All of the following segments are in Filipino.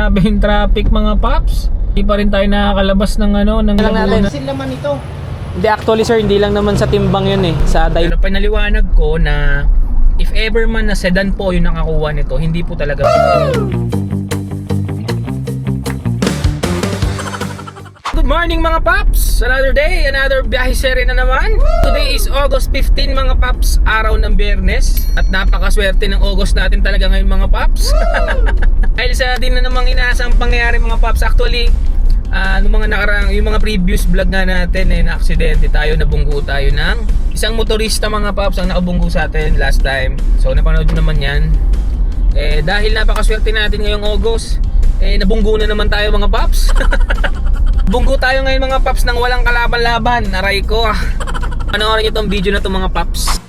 grabe yung traffic mga paps. Hindi pa rin tayo nakakalabas ng ng lang natin. Laguna. Sin naman ito. Hindi, actually sir, hindi lang naman sa timbang yun eh. Sa Pero pinaliwanag ko na if ever man na sedan po yung nakakuha nito, hindi po talaga. Good morning mga paps! Another day, another biyahe seri na naman. Today is August 15 mga paps, araw ng Biyernes. At napakaswerte ng August natin talaga ngayon mga paps. Dahil sa din na namang inaasang pangyayari mga paps. Actually, yung mga previous vlog nga natin na aksidente tayo, nabunggo tayo ng isang motorista mga paps ang nakabunggo sa atin last time. So napanood nyo naman yan. Dahil napakaswerte natin ngayong August, nabunggo na naman tayo mga paps. Bunggo tayo ngayon mga paps nang walang kalaban-laban. Aray ko. Panoorin nyo itong video na itong mga paps.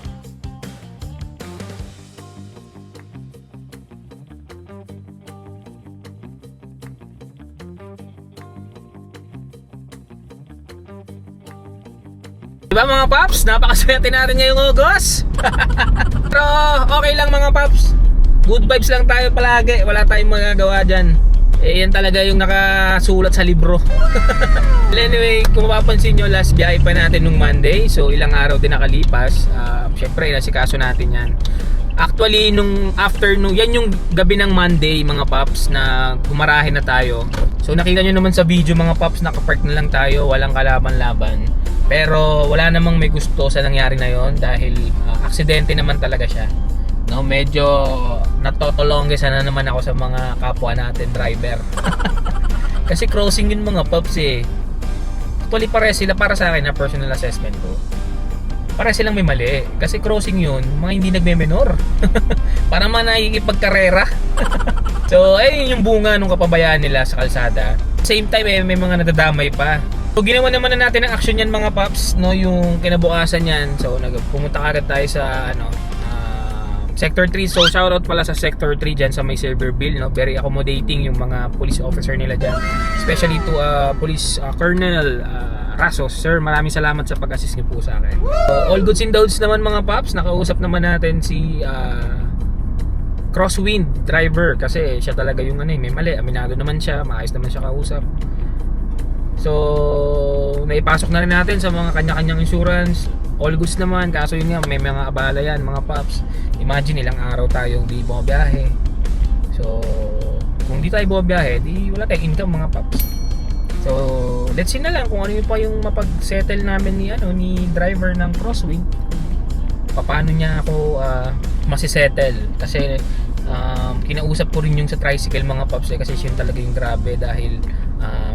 Diba mga paps? Napakaswerte natin ngayong August. Pero okay lang mga paps. Good vibes lang tayo palagi. Wala tayong magagawa dyan. Yan talaga yung nakasulat sa libro. Anyway, kung mapapansin nyo, last biyahe pa natin nung Monday. So ilang araw din nakalipas. Syempre, nasikaso natin yan. Actually, nung afternoon, yan yung gabi ng Monday mga paps na gumarahe na tayo. So nakita nyo naman sa video mga paps, nakapark na lang tayo, walang kalaban-laban. Pero wala namang may gusto sa nangyari na yon dahil aksidente naman talaga siya. No, medyo natotolongge sana naman ako sa mga kapwa natin driver. Kasi crossing yun mga paps eh. Actually pare sila, para sa akin na personal assessment ko, pare silang may mali. Kasi crossing yun, mga hindi nagme-menor. Para man nakikipagkarera. So ayun yung bunga nung kapabayaan nila sa kalsada. Same time may mga nadadamay pa. So ginawa naman na natin ang action yan mga paps, no, yung kinabukasan yan. So pumunta agad tayo sa Sector 3. So shoutout pala sa Sector 3 dyan sa may Silverville, no? Very accommodating yung mga police officer nila dyan. Especially to Police Colonel Rasos. Sir, maraming salamat sa pag-assist niyo po sa akin. So, all goods and doubts naman mga paps. Nakausap naman natin si Crosswind driver. Kasi siya talaga yung may mali. Aminado naman siya. Maayos naman siya kausap. So naipasok na rin natin sa mga kanya-kanyang insurance. All goods naman, kaso yun nga, may mga abala yan mga paps. Imagine ilang araw tayong di bumabiyahe. So kung di tayo bumabiyahe, di wala tayong income mga paps. So let's see na lang kung ano yung pa yung mapag-settle namin ni driver ng Crosswind. Paano niya ako masisettle. Kasi kinausap ko rin yung sa tricycle mga paps kasi yun talaga yung grabe dahil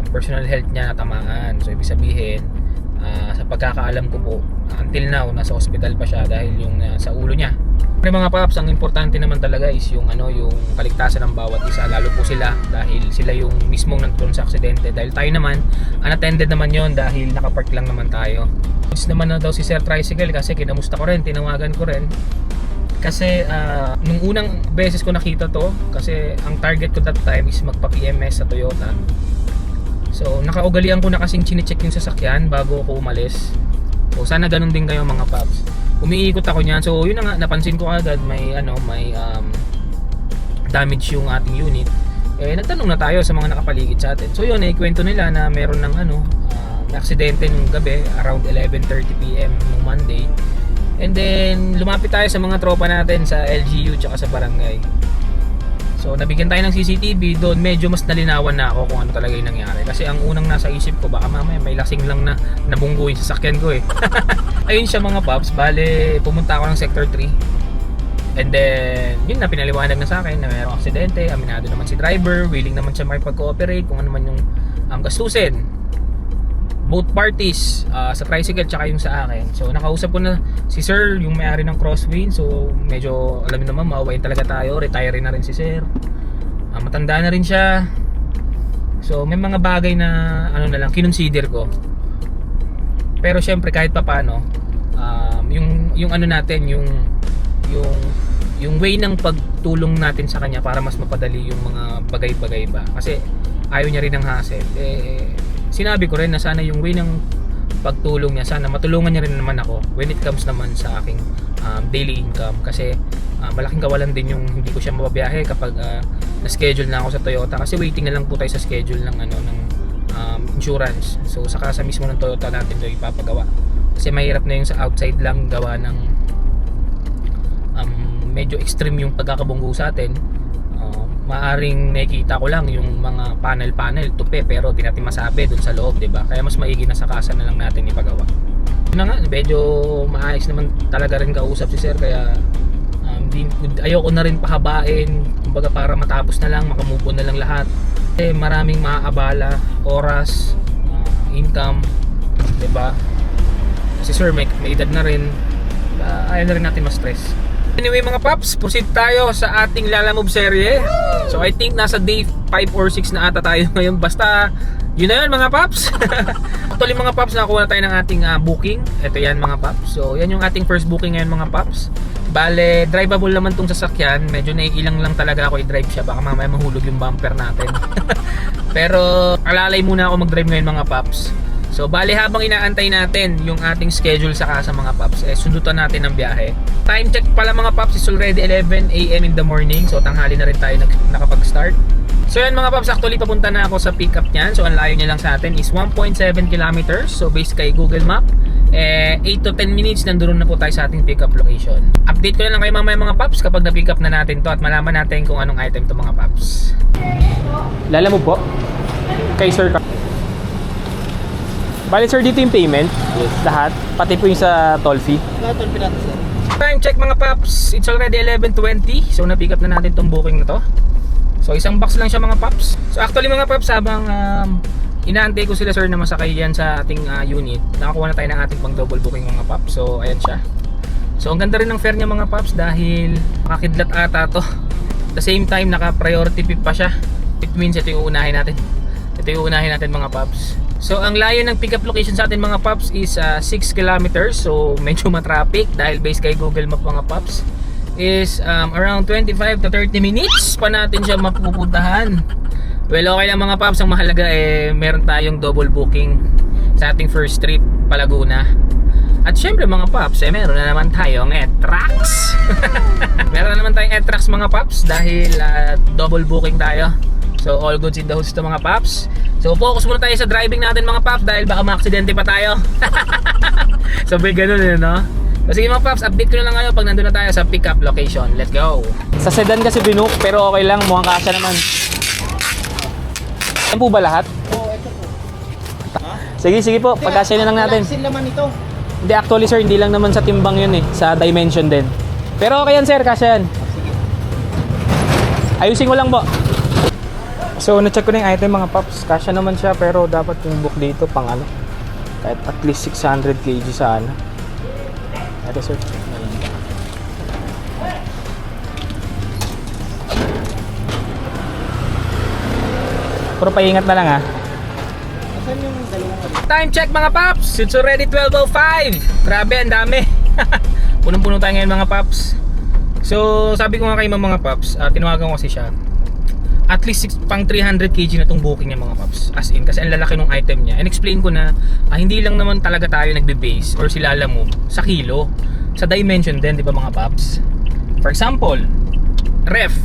personal health niya natamaan. So ibig sabihin, sa pagkakaalam ko po, until now nasa hospital pa siya dahil yung sa ulo niya. Pero mga paps, ang importante naman talaga is yung yung kaligtasan ng bawat isa, lalo po sila dahil sila yung mismong nagtulong sa aksidente. Dahil tayo naman unattended naman yon dahil nakapark lang naman tayo. Goods naman na daw si Sir Tricycle kasi kinamusta ko rin, tinawagan ko rin. Kasi nung unang beses ko nakita to, kasi ang target ko that time is magpa-PMS sa Toyota. So nakaugalian ko na kasing chine-check yung sasakyan bago ako umalis. So sana ganun din kayo mga paps. Umiikot ako niyan. So yun na nga, napansin ko agad may damage yung ating unit. Nagtanong na tayo sa mga nakapaligid sa atin. So yun, ikwento nila na meron ng may aksidente nung gabi around 11:30 PM nung Monday. And then lumapit tayo sa mga tropa natin sa LGU tsaka sa barangay. So nabigyan tayo ng CCTV, doon medyo mas nalinawan na ako kung ano talaga yung nangyari. Kasi ang unang nasa isip ko, baka mamaya may lasing lang na nabunggo yung sasakyan ko eh. Ayun siya mga paps, bale pumunta ako ng Sector 3. And then yun na, pinaliwanag na sa akin na mayroong aksidente. Aminado naman si driver, willing naman siya makipag-cooperate kung ano man yung gastusin. Both parties, sa tricycle tsaka yung sa akin. So nakausap ko na si Sir, yung may-ari ng Crosswind. So medyo alam niyo naman, maawain talaga tayo. Retire na rin si Sir. Matanda na rin siya. So may mga bagay na na lang kinonsider ko. Pero syempre kahit papaano, yung natin, yung way ng pagtulong natin sa kanya para mas mapadali yung mga bagay-bagay ba. Kasi ayaw niya rin ng hassle. Sinabi ko rin na sana yung way ng pagtulong niya, sana matulungan niya rin naman ako when it comes naman sa aking daily income. Kasi malaking kawalan din yung hindi ko siya mababiyahe kapag na-schedule na ako sa Toyota kasi waiting na lang po tayo sa schedule ng insurance. So saka sa mismo ng Toyota natin 'to ipapagawa. Kasi mahirap na yung sa outside lang gawa ng medyo extreme yung pagkakabunggo sa atin. Maaring nakikita ko lang yung mga panel tupi pero di natin masabi doon sa loob, 'di ba? Kaya mas maigi na sa kasa na lang natin ipagawa. Yun na nga, medyo maayos naman talaga rin kausap si sir kaya ayoko na rin pahabain, kumbaga para matapos na lang, makamove on na lang lahat. Maraming maaabala, oras, income, 'di ba? Kasi sir may edad na rin, ayaw na rin natin ma-stress. Anyway mga paps, proceed tayo sa ating Lalamove serye. So I think nasa day 5 or 6 na ata tayo ngayon. Basta yun na yun mga paps. Actually mga paps, nakakuha na tayo ng ating booking. Ito yan mga paps. So yan yung ating first booking ngayon mga paps. Bale, drivable naman tong sasakyan. Medyo naiilang lang talaga ako i-drive siya. Baka mamaya mahulog yung bumper natin. Pero alalay muna ako mag-drive ngayon mga paps. So bale, habang inaantay natin yung ating schedule saka sa mga paps, sundutan natin ang biyahe. Time check pala mga paps, is already 11 AM in the morning. So tanghali na rin tayo nakapag-start. So yan mga paps, actually papunta na ako sa pick up niyan. So ang layo niya lang sa atin is 1.7 kilometers. So based kay Google Map, 8 to 10 minutes nandoon na po tayo sa ating pick up location. Update ko na lang kayo mamaya mga paps kapag na-pick up na natin to at malaman natin kung anong item to mga paps. Lalamove po? Kay Sir. Bali sir, dito yung payment? Yes. Lahat? Pati po yung sa toll fee? Lahat ang pinata sir. Time check mga paps, it's already 11:20. So na-pick up na natin tong booking na to. So isang box lang siya mga paps. So actually mga paps, habang inaantay ko sila sir na masakay yan sa ating unit, nakakuha na tayo ng ating pang double booking mga paps. So ayan siya. So ang ganda rin ng fare niya mga paps dahil makakidlat ata to. At the same time naka priority pick pa siya. It means ito yung uunahin natin. Ito yung uunahin natin mga paps. So ang layo ng pick up location sa atin mga paps is 6 kilometers. So medyo matraffic dahil based kay Google Map mga paps is around 25 to 30 minutes pa natin siya mapupuntahan. Well, okay lang mga paps, ang mahalaga meron tayong double booking sa ating first trip pa Laguna. At syempre mga paps, meron na naman tayong e-trax. Meron na naman tayong e-trax mga paps dahil double booking tayo. So all goods in the hoods to mga paps. So focus muna tayo sa driving natin mga paps dahil baka ma-aksidente pa tayo. Sabay ganun no? So sige mga paps, update ko na lang kayo pag nandun na tayo sa pick up location. Let's go! Sa sedan kasi binook pero okay lang, mukhang kasya naman. Yan po ba lahat? Oo, ito po. Sige po, pagkasya na lang natin. Laksin naman ito. Hindi, actually sir, hindi lang naman sa timbang yun sa dimension din. Pero okay yan sir, kasya yan. Ayusin ko lang po. So na-check ko na yung item mga paps, kasya naman siya pero dapat yung book dito pang kahit at least 600 kg sana. Ito sir. Pero paingat na lang Saan yung dalawang Time check mga paps, it's already 12:05. Grabe, ang dami. Punong-puno tayo ngayon mga paps. So sabi ko nga kay mga paps, tinawagan ko kasi siya. At least pang 300 kg na tong booking niya mga paps. As in, kasi ang lalaki ng item niya. And explain ko na hindi lang naman talaga tayo nagbe-base or si Lalamove sa kilo, sa dimension din, di ba mga paps? For example, ref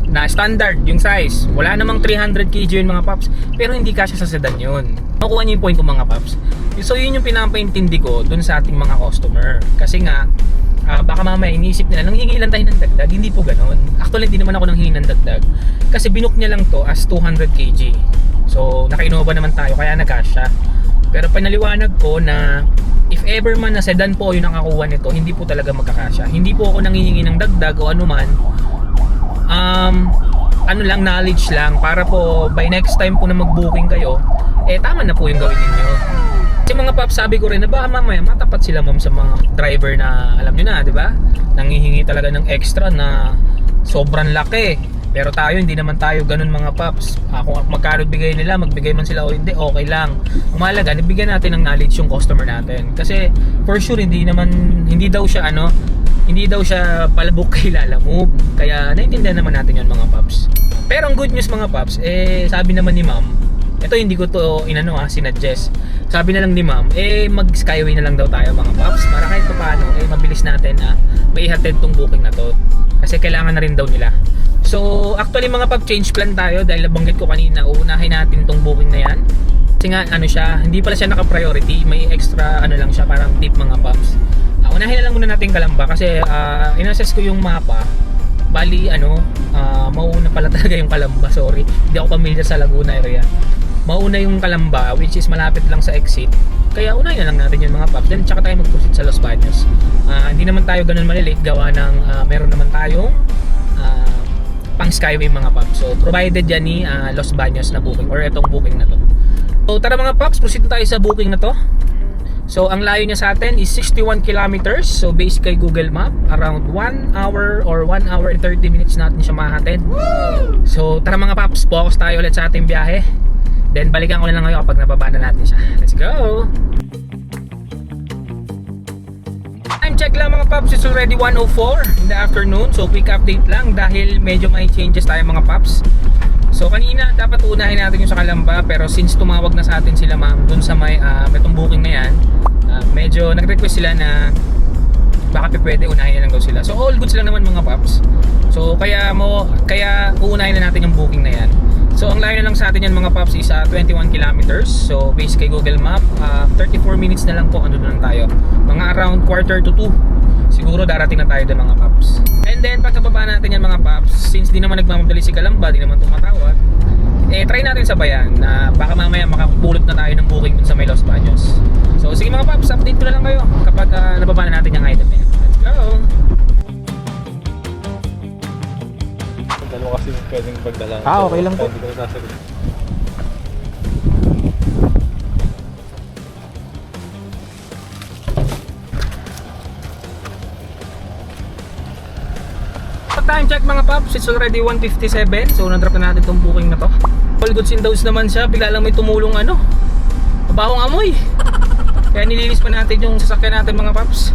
na standard yung size, wala namang 300 kg yun mga paps, pero hindi kasya sa sedan yun. Nakuha niyo yung point ko mga paps. So yun yung pinapaintindi ko dun sa ating mga customer. Kasi nga baka mamaya iniisip nila nanghingi lang tayo ng dagdag. Hindi po ganoon. Actually hindi naman ako nanghingi ng dagdag kasi binook niya lang to as 200 kg. So naka-Innova naman tayo kaya nagkasya. Pero pinaliwanag ko na if ever man na sedan po yung nakakuha nito, hindi po talaga magkakasya. Hindi po ako nanghihingi ng dagdag o anuman. Ano lang, knowledge lang para po by next time po na mag-booking kayo, tama na po yung gawin ninyo. Kasi mga paps, sabi ko rin na baka mamaya matapat sila ma'am sa mga driver na alam nyo na, di ba? Nanghihingi talaga ng extra na sobrang laki. Pero tayo, hindi naman tayo ganun mga paps. Kung magkano bigay nila, magbigay man sila o hindi, okay lang. Ang mahalaga, nabigyan natin ng knowledge yung customer natin. Kasi for sure, hindi daw siya palabok kay Lalamove. Kaya naintindihan naman natin yun mga paps. Pero ang good news mga paps, sabi naman ni ma'am, ito hindi ko to sinuggest. Sabi na lang ni ma'am, mag skyway na lang daw tayo mga paps para kahit paano mabilis natin maihatid tong booking na to. Kasi kailangan na rin daw nila. So actually mga pop, change plan tayo dahil nabanggit ko kanina, uunahin natin tong booking na yan. Kasi nga ano siya, hindi pala siya naka-priority, may extra ano lang siya, parang tip mga pops. Unahin na lang muna natin Calamba kasi inassess ko yung mapa. Bali mauna pala talaga yung Calamba, sorry. Hindi ako familiar sa Laguna area. Mauna yung Calamba, which is malapit lang sa exit. Kaya unahin na lang natin yung mga pops. Then tsaka tayo mag-proceed sa Los Baños. Hindi naman tayo ganun malilate gawa ng meron naman tayong pang skyway mga pops. So provided yan ni Los Baños na booking or itong booking na to. So tara mga pops, proceed tayo sa booking na to. So ang layo niya sa atin is 61 kilometers. So based kay Google Map, around 1 hour or 1 hour and 30 minutes natin siya mahatid. So tara mga pops, focus tayo ulit sa ating biyahe. Then balikan ko na lang ngayon kapag nababa na natin siya. Let's go! Time check lang mga pops, it's already 1:04 in the afternoon. So quick update lang dahil medyo may changes tayo mga pops. So kanina dapat unahin natin yung sa Calamba, pero since tumawag na sa atin sila ma'am dun sa may itong booking na yan, medyo nag-request sila na baka pwede unahin na lang daw sila. So all good sila naman mga pops. So kaya uunahin na natin yung booking na yan. So ang layo na lang sa atin yan mga pops is 21 kilometers. So based kay Google Map, 34 minutes na lang po ano lang tayo. Mga around 1:45 siguro darating na tayo doon mga pops. And then pagkababa natin yan mga pops, since di naman nagmamadali si Calamba, di naman tumatawag, try natin sabayan na baka mamaya makapulot na tayo ng booking dun sa may Los Baños. So sige mga pops, update ko na lang kayo kapag nababa na natin yung item yan. Let's go! Dalawa kasi pwedeng pagdala. Okay lang po. Hindi ko nasasagot. Time check mga pops, it's already 1:57. So na-drop na natin itong booking na to. All goods in those naman siya, bigla lang may tumulong mabahong amoy. Kaya nilinis pa natin yung sasakyan natin mga pops.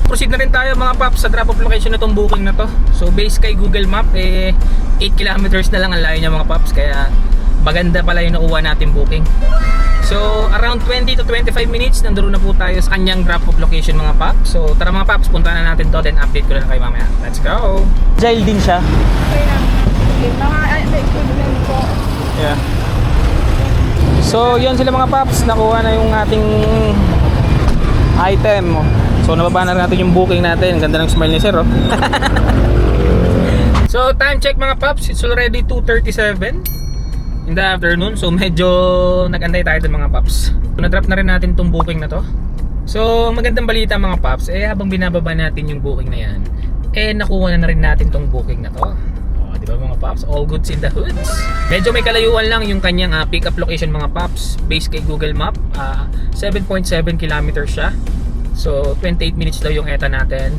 Proceed na rin tayo mga pops sa drop off location na itong booking na to. So based kay Google Map 8 kilometers na lang ang layo niya mga pops. Kaya maganda pala yung nakuha natin booking. So around 20 to 25 minutes nandun na po tayo sa kanyang drop off location mga pops. So tara mga pops, punta na natin to, then update ko na lang kayo mamaya. Let's go! Agile din siya. Okay lang. Okay, mga equipment po. Yeah. So yun sila mga paps, nakuha na yung ating item. So nababa na natin yung booking natin. Ganda ng smile ni sir So time check mga pops, it's already 2:37 in the afternoon. So medyo nag-antay tayo dun mga pops. So na-drop na rin natin tong booking na to. So magandang balita mga pops, habang binababa natin yung booking na yan, nakuha na rin natin tong booking na to. Di ba mga pops? All goods in the hoods. Medyo may kalayuan lang yung kanyang pick up location mga pops. Based kay Google Map, 7.7 kilometers siya. So 28 minutes daw yung ETA natin.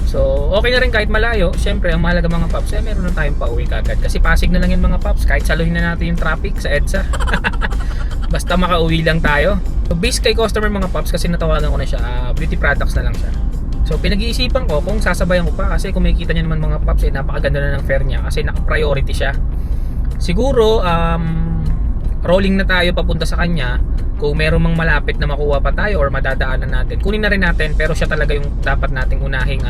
So okay na rin kahit malayo. Siyempre ang mahalaga mga pops, meron na tayong pauwi kagad. Kasi Pasig na lang yan mga pops, kahit saluhin na natin yung traffic sa EDSA. Basta makauwi lang tayo. So based kay customer mga pops, kasi natawagan ko na siya, beauty products na lang siya. So pinag-iisipan ko kung sasabayan ko pa, kasi kung makikita niyo naman mga pops, napakaganda na ng fare niya kasi naka-priority siya. Siguro rolling na tayo papunta sa kanya. Kung meron mang malapit na makuha pa tayo or madadaanan natin, kunin na rin natin, pero siya talaga yung dapat nating unahing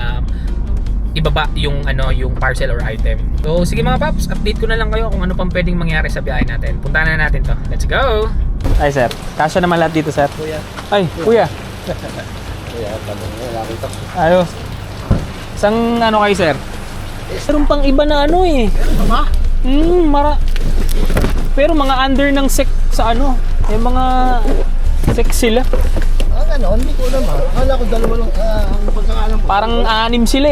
ibaba yung yung parcel or item. So sige mga paps, update ko na lang kayo kung ano pang pwedeng mangyari sa biyahe natin. Punta na natin to. Let's go! Ay sir, kasya naman lahat dito sir. Kuya. Ay kuya, Kuya, tanong mo. Laki ito. ayos. Isang kayo sir? Meron pang iba na Ma? Pero mga under ng sec sa yung mga sec sila. Hindi ko alam Akala ko dalawa lang ang pagkakalam ko. Parang 6 sila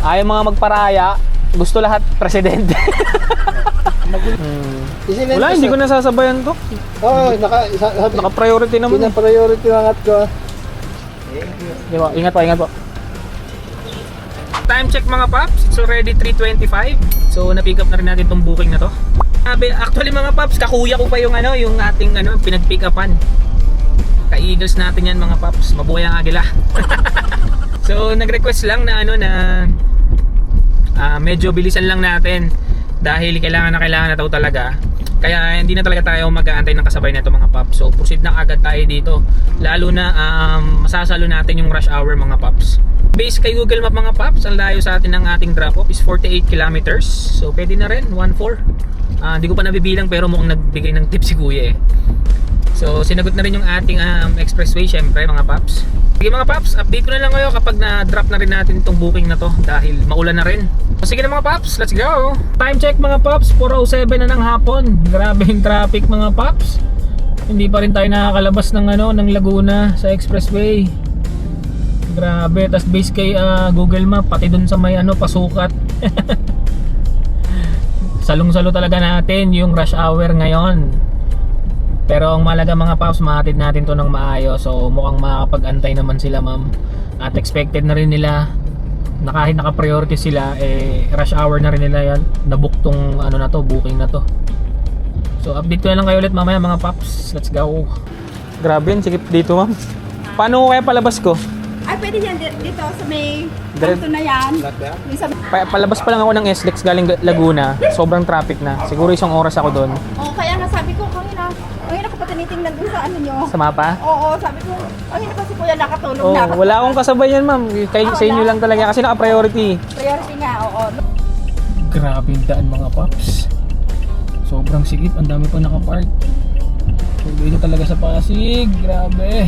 Ayaw mga magparaya. Gusto lahat presidente. Wala, hindi ko nasasabayan to. Oo, Naka-priority naman. Pina-priority lang at ko. Di ba? Ingat po. Time check mga paps, it's already 3:25. So na-pick up na rin natin tong booking na to. Actually mga paps, kakuya ko pa yung yung ating pinag-pick upan. Ka-Eagles natin yan mga paps, mabuhay ang agila. So nag-request lang na medyo bilisan lang natin dahil kailangan na daw talaga. Kaya hindi na talaga tayo mag-aantay ng kasabay nito mga paps. So proceed na agad tayo dito. Lalo na masasalo natin yung rush hour mga paps. Based kay Google Map mga paps, ang layo sa atin ng ating drop off is 48 kilometers. So pwede na rin, 1-4. Hindi ko pa nabibilang pero mukhang nagbigay ng tip si kuya eh. So sinagot na rin yung ating expressway syempre mga paps. Sige mga paps, update ko na lang kayo kapag na-drop na rin natin itong booking na to dahil maulan na rin. So sige na mga paps, let's go! Time check mga paps, 4:07 na ng hapon. Grabe yung traffic mga paps. Hindi pa rin tayo nakakalabas ng ng Laguna sa expressway. Grabe, tas base kay Google Map pati dun sa may pasukat. Salong-salo talaga natin yung rush hour ngayon. Pero ang malaga mga paps, mahatid natin to ng maayos. So mukhang makakapag-antay naman sila ma'am. At expected na rin nila na kahit naka-priority sila, rush hour na rin nila yan. Nabook tong na to, booking na to. So update ko na lang kayo ulit mamaya mga paps. Let's go. Grabe yun, sikip dito ma'am. Paano ko kaya palabas ko? Ay, pwede yan dito sa may Dire- kanto na yan. Yung sa... Palabas pa lang ako ng SLEX galing Laguna. Sobrang traffic na. Siguro 1 oras ako doon. Oh, kaya nga sabi ko, kanina ko pa tinitingnan dun sa nyo. Sa mapa? Oo, sabi ko, kanina pa si Kuya nakatulog Oh, na. wala akong kasabay yan ma'am. Sa inyo lang talaga kasi naka-priority. Priority nga, oo. Grabe yung daan mga paps. Sobrang sikip, ang dami pa nakapark. So dito talaga sa Pasig, grabe.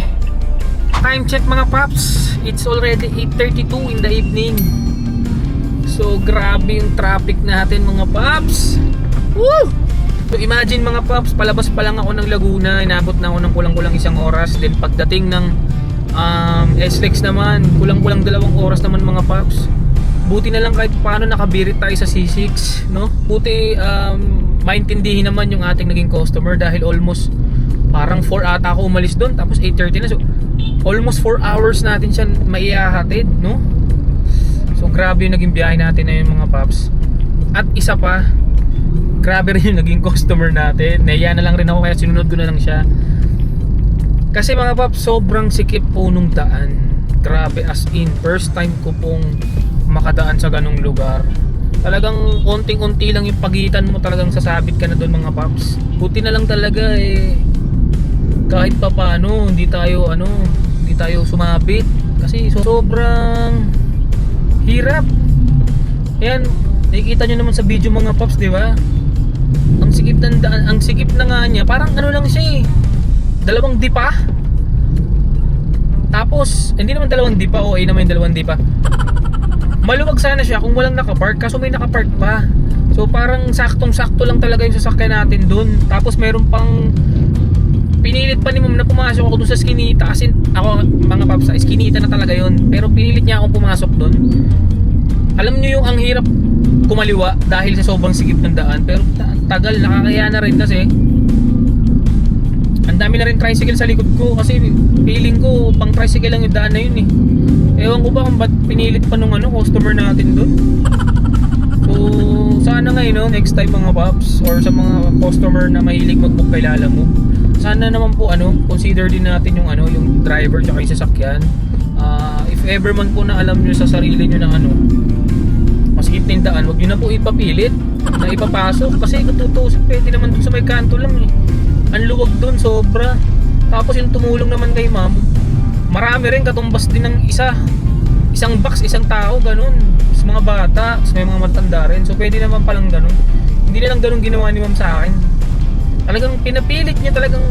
Time check mga paps, it's already 8:32 in the evening. So grabe yung traffic natin mga paps. Woo! So imagine mga paps, palabas pa lang ako ng Laguna, inabot na ako ng kulang-kulang 1 oras. Then pagdating ng SLEX naman, kulang-kulang 2 oras naman mga paps. Buti na lang kahit paano nakabirit tayo sa C6, no? Buti maintindihin naman yung ating naging customer dahil almost parang 4 ata ako umalis doon, tapos 8:30 na. So almost 4 hours natin siya maihahatid, no? So grabe yung naging biyahe natin na yun mga paps. At isa pa, grabe rin yung naging customer natin. Naiya na lang rin ako kaya sinunod ko na lang siya. Kasi mga paps, sobrang sikip po nung daan. Grabe as in, first time ko pong makadaan sa ganong lugar. Talagang konting-unti lang yung pagitan mo, talagang sasabit ka na doon mga paps. Buti na lang talaga kahit pa paano hindi tayo sumabit kasi sobrang hirap. Ayan, nakikita nyo naman sa video mga paps, di ba? Ang sikip ng daan, ang sikip na nga niya, parang lang siya 2 dipa. Tapos hindi naman 2 dipa, naman yung 2 dipa. Maluwag sana siya kung walang nakapark, kaso may nakapark pa. So parang saktong-sakto lang talaga yung sasakyan natin dun. Tapos meron pang pinilit pa ni ma'am na pumasok ako dun sa Skinita. Kasi ako mga paps, sa Skinita na talaga yun. Pero pinilit niya akong pumasok dun. Alam niyo yung ang hirap kumaliwa dahil sa sobrang sikip ng daan. Pero tagal, nakakaya na rin kasi ang dami na rin tricycle sa likod ko. Kasi feeling ko pang tricycle lang yung daan na yun eh. Ewan ko ba kung ba't pinilit pa nung customer natin dun. So sana ngayon next time mga paps, or sa mga customer na mahilig mag-book kay Lala mo, sana naman po consider din natin yung yung driver tsaka yung sasakyan. If ever man po na alam nyo sa sarili nyo na masikip na yung daan, wag nyo na po ipapilit na ipapasok kasi katutusok pwede naman dun sa may kanto lang eh. Ang luwag dun sobra. Tapos yung tumulong naman kay ma'am, marami rin katumbas din ng isang box, isang tao, ganun. Sa mga bata, sa may mga matanda rin. So pwede naman palang ganun. Hindi na lang ganun ginawa ni ma'am sa akin. Talagang pinapilit niya talagang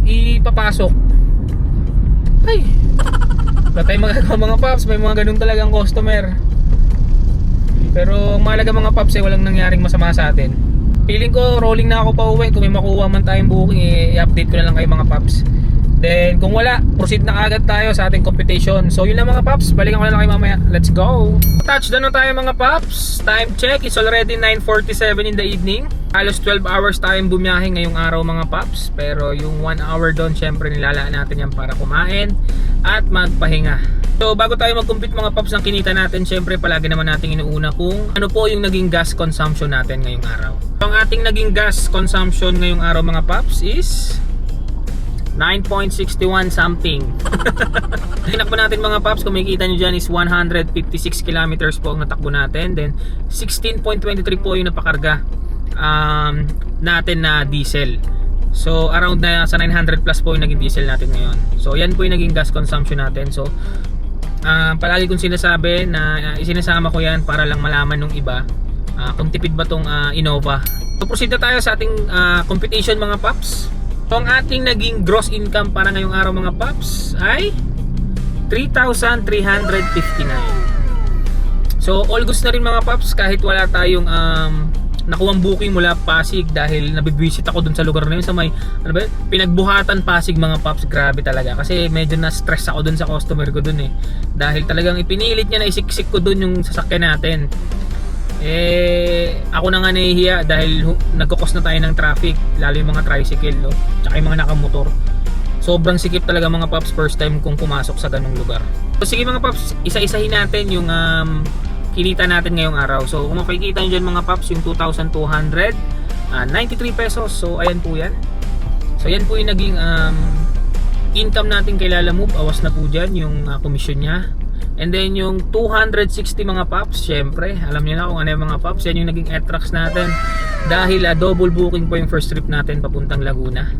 ipapasok. Ay, wala tayong magagawa mga paps, may mga ganun talagang customer. Pero mahalaga mga paps walang nangyaring masama sa atin. Feeling ko rolling na ako pa uwi. Kung may makuha man tayong booking, i-update ko na lang kayo mga paps. Then kung wala, proceed na agad tayo sa ating competition. So yun lang mga paps, balikan ko na lang kayo mamaya. Let's go! Touchdown na tayo mga paps. Time check, it's already 9:47 in the evening. Halos 12 hours tayong bumiyahe ngayong araw mga paps. Pero yung 1 hour doon, syempre nilalaan natin yan para kumain at magpahinga. So bago tayo mag-compute mga paps ng kinita natin, syempre palagi naman natin inuuna kung ano po yung naging gas consumption natin ngayong araw. So, ang ating naging gas consumption ngayong araw mga paps is 9.61 something. Tinakbo natin mga paps, kung makikita nyo dyan is 156 kilometers po ang natakbo natin. Then 16.23 po yung napakarga. natin na diesel. So around na sa 900 plus po yung naging diesel natin ngayon. So yan po yung naging gas consumption natin. So palagi kong sinasabi na isinasama ko yan para lang malaman ng iba kung tipid ba tong Innova. So proceed na tayo sa ating computation mga paps. So ang ating naging gross income para ngayong araw mga paps ay 3,359. So all goods na rin mga paps kahit wala tayong nakuwang booking mula Pasig dahil nabibisit ako dun sa lugar na yun sa may pinagbuhatan Pasig mga paps. Grabe talaga kasi medyo na stress ako dun sa customer ko dun dahil talagang ipinilit niya na isiksik ko dun yung sasakyan natin. Ako na nga nahihiya dahil nagkukos na tayo ng traffic, lalo yung mga tricycle tsaka yung mga nakamotor. Sobrang sikip talaga mga paps first time kong pumasok sa ganung lugar. So sige mga paps, isa-isahin natin yung kinita natin ngayong araw. So kung makikita nyo dyan mga paps, yung 2,293 pesos. So ayan po yan. So yan po yung naging income natin kay Lalamove. Awas na po dyan yung commission niya. And then yung 260 mga paps, syempre alam niyo na kung ano yung mga paps. Yan yung naging ETRAX natin dahil double booking po yung first trip natin papuntang Laguna.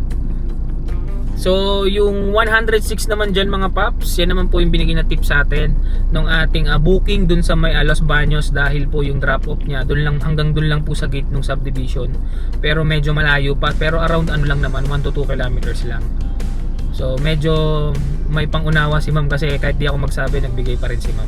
So yung 106 naman dyan mga paps, yan naman po yung binigay na tip sa atin nung ating booking dun sa may Los Baños dahil po yung drop off niya dun lang, hanggang dun lang po sa gate ng subdivision. Pero medyo malayo pa, pero around ano lang naman, 1 to 2 kilometers lang. So medyo may pangunawa si ma'am kasi kahit di ako magsabi, nagbigay pa rin si ma'am.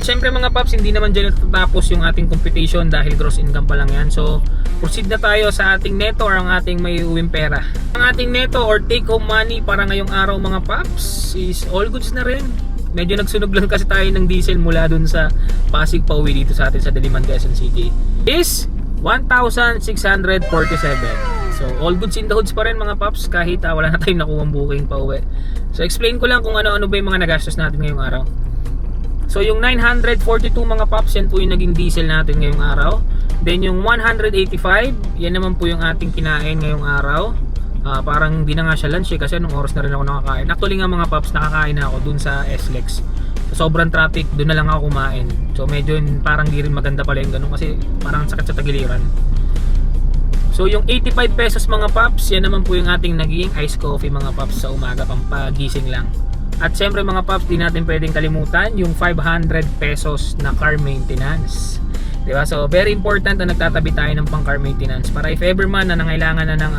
Siyempre mga paps, hindi naman dyan natatapos yung ating computation dahil gross income pa lang yan. So proceed na tayo sa ating neto or ang ating may uwing pera. Ang ating neto or take home money para ngayong araw mga paps is all goods na rin. Medyo nagsunog lang kasi tayo ng diesel mula dun sa Pasig pauwi dito sa atin sa Diliman, Quezon City is 1,647. So all goods in the hoods pa rin mga paps kahit wala na tayong nakuha booking pa uwi. So explain ko lang kung ano-ano ba yung mga nagastos natin ngayong araw. So yung 942 mga paps, yan po yung naging diesel natin ngayong araw. Then yung 185, yan naman po yung ating kinain ngayong araw. Parang hindi na nga siya lunch kasi anong oras na rin ako nakakain. Actually nga mga paps, nakakain na ako dun sa SLEX. So sobrang traffic, dun na lang ako kumain. So medyo parang di rin maganda pala yung ganun kasi parang sakit sa tagiliran. So yung 85 pesos mga paps, yan naman po yung ating naging iced coffee mga paps sa umaga, pampagising lang. At syempre mga paps, di natin pwedeng kalimutan yung 500 pesos na car maintenance. Diba? So very important na nagtatabi tayo ng pang car maintenance para if ever man na nangailangan na ng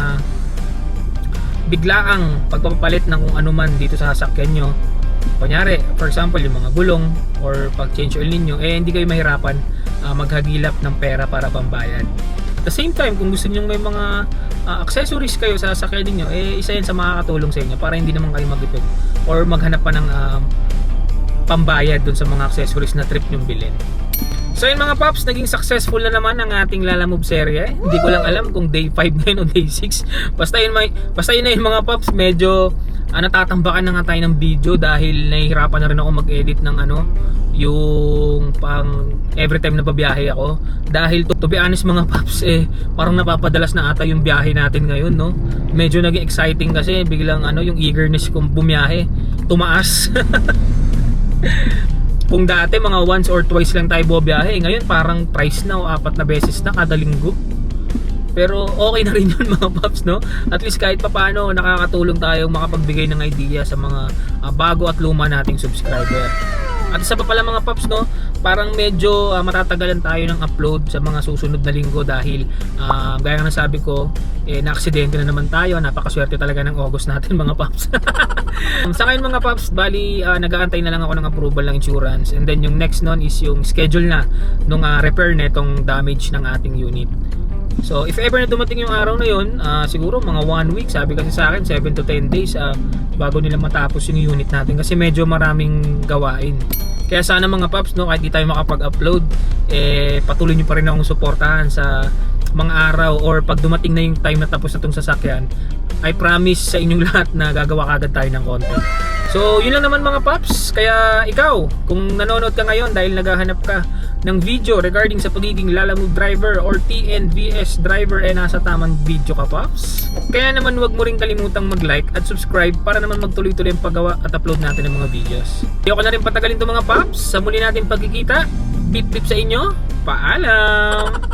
biglaang pagpapalit ng kung ano man dito sa sasakyan nyo. Kunyari, for example, yung mga gulong or pag change oil ninyo, hindi kayo mahirapan maghagilap ng pera para pambayad. At the same time, kung gusto niyo may mga accessories kayo sa sasakyan niyo, isa yan sa makakatulong sa inyo para hindi naman kayo magipid or maghanap pa ng pambayad dun sa mga accessories na trip nyong bilhin. So yun mga paps, naging successful na naman ang ating Lalamove serye. Hindi ko lang alam kung day 5 na yun o day 6. Basta yun na yun mga paps, medyo natatambakan na nga tayo ng video dahil nahihirapan na rin ako mag-edit ng yung pang every time na babiyahe ako. Dahil to be honest mga paps, parang napapadalas na ata yung biyahe natin ngayon, no? Medyo naging exciting kasi biglang yung eagerness kong bumiyahe tumaas. Kung dati mga once or twice lang tayo bumiyahe, ngayon parang twice na o 4 na beses na kada linggo. Pero okay na rin yun mga paps, no? At least kahit papaano nakakatulong tayong makapagbigay ng idea sa mga bago at luma nating subscriber. At isa pa pala mga paps, no, parang medyo matatagalan tayo ng upload sa mga susunod na linggo dahil gaya ng sabi ko, na-aksidente na naman tayo. Napakaswerte talaga ng August natin mga paps. Sa ngayon mga paps, bali nag-aantay na lang ako ng approval ng insurance. And then yung next nun is yung schedule na nung repair netong damage ng ating unit. So if ever na dumating yung araw na yun, siguro mga 1 week, sabi kasi sa akin 7 to 10 days bago nila matapos yung unit natin kasi medyo maraming gawain. Kaya sana mga paps, no, kahit di tayo makapag-upload, patuloy nyo pa rin akong suportahan sa mga araw or pag dumating na yung time na tapos na itong sasakyan. I promise sa inyong lahat na gagawa kagad tayo ng content. So yun lang naman mga paps. Kaya ikaw, kung nanonood ka ngayon dahil naghahanap ka ng video regarding sa pagiging Lalamove driver or TNVS driver, nasa tamang video ka paps. Kaya naman huwag mo rin kalimutang mag-like at subscribe para naman magtuloy-tuloy ang paggawa at upload natin ng mga videos. Hindi ko na rin patagalin itong mga paps. Sa muli natin pagkikita, beep beep sa inyo, paalam!